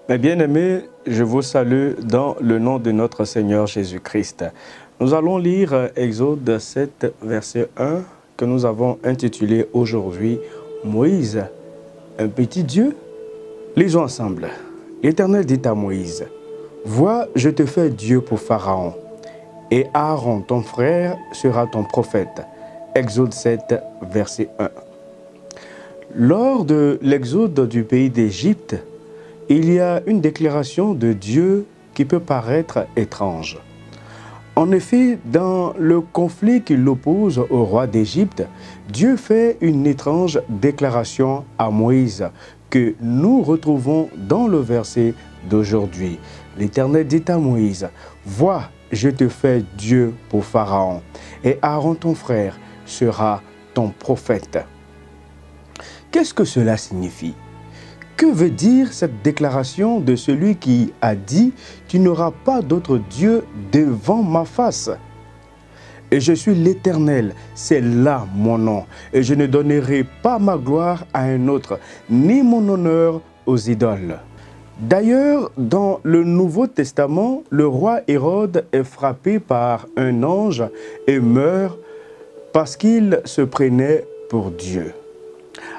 Mes bien-aimés, je vous salue dans le nom de notre Seigneur Jésus-Christ. Nous allons lire Exode 7, verset 1, que nous avons intitulé aujourd'hui « Moïse, un petit Dieu ». Lisons ensemble. L'Éternel dit à Moïse, « Vois, je te fais Dieu pour Pharaon, et Aaron, ton frère, sera ton prophète. » Exode 7, verset 1. Lors de l'exode du pays d'Égypte, il y a une déclaration de Dieu qui peut paraître étrange. En effet, dans le conflit qui l'oppose au roi d'Égypte, Dieu fait une étrange déclaration à Moïse que nous retrouvons dans le verset d'aujourd'hui. L'Éternel dit à Moïse, « Vois, je te fais Dieu pour Pharaon, et Aaron ton frère sera ton prophète. » Qu'est-ce que cela signifie? Que veut dire cette déclaration de celui qui a dit « Tu n'auras pas d'autre Dieu devant ma face » ? Et je suis l'Éternel, c'est là mon nom, et je ne donnerai pas ma gloire à un autre, ni mon honneur aux idoles. D'ailleurs, dans le Nouveau Testament, le roi Hérode est frappé par un ange et meurt parce qu'il se prenait pour Dieu.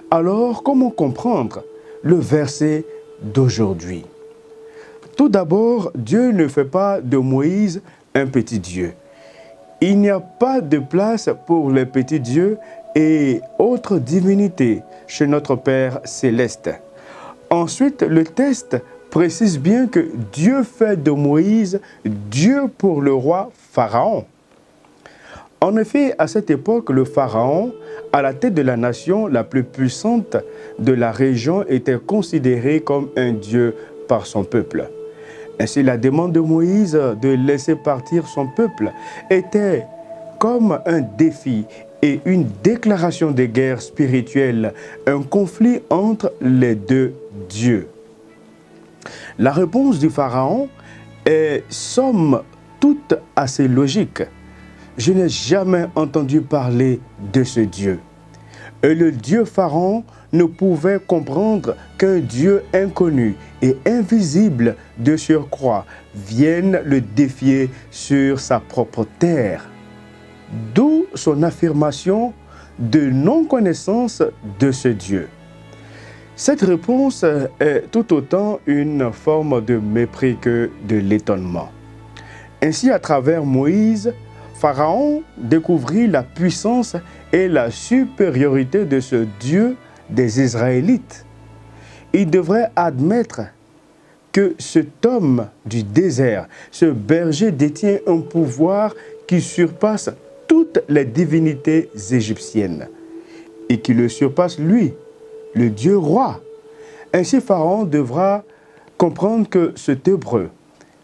Alors, comment comprendre le verset d'aujourd'hui? Tout d'abord, Dieu ne fait pas de Moïse un petit Dieu. Il n'y a pas de place pour les petits dieux et autres divinités chez notre Père céleste. Ensuite, le texte précise bien que Dieu fait de Moïse Dieu pour le roi Pharaon. En effet, à cette époque, le Pharaon, à la tête de la nation la plus puissante de la région, était considéré comme un dieu par son peuple. Ainsi, la demande de Moïse de laisser partir son peuple était comme un défi et une déclaration de guerre spirituelle, un conflit entre les deux dieux. La réponse du Pharaon est somme toute assez logique. Je n'ai jamais entendu parler de ce Dieu. Et le Dieu Pharaon ne pouvait comprendre qu'un Dieu inconnu et invisible de surcroît vienne le défier sur sa propre terre. D'où son affirmation de non-connaissance de ce Dieu. Cette réponse est tout autant une forme de mépris que de l'étonnement. Ainsi, à travers Moïse, Pharaon découvrit la puissance et la supériorité de ce Dieu des Israélites. Il devrait admettre que cet homme du désert, ce berger détient un pouvoir qui surpasse toutes les divinités égyptiennes et qui le surpasse lui, le Dieu roi. Ainsi Pharaon devra comprendre que cet Hébreu,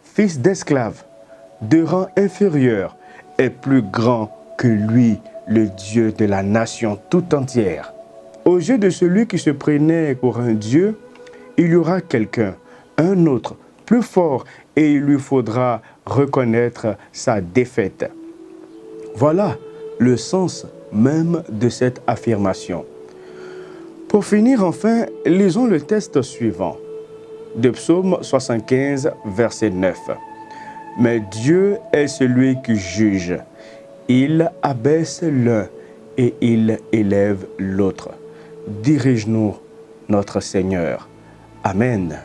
fils d'esclave, de rang inférieur, est plus grand que lui, le Dieu de la nation tout entière. Aux yeux de celui qui se prenait pour un Dieu, il y aura quelqu'un, un autre, plus fort, et il lui faudra reconnaître sa défaite. Voilà le sens même de cette affirmation. Pour finir enfin, lisons le texte suivant, de Psaume 75, verset 9. « Mais Dieu est celui qui juge. Il abaisse l'un et il élève l'autre. Dirige-nous, notre Seigneur. Amen. »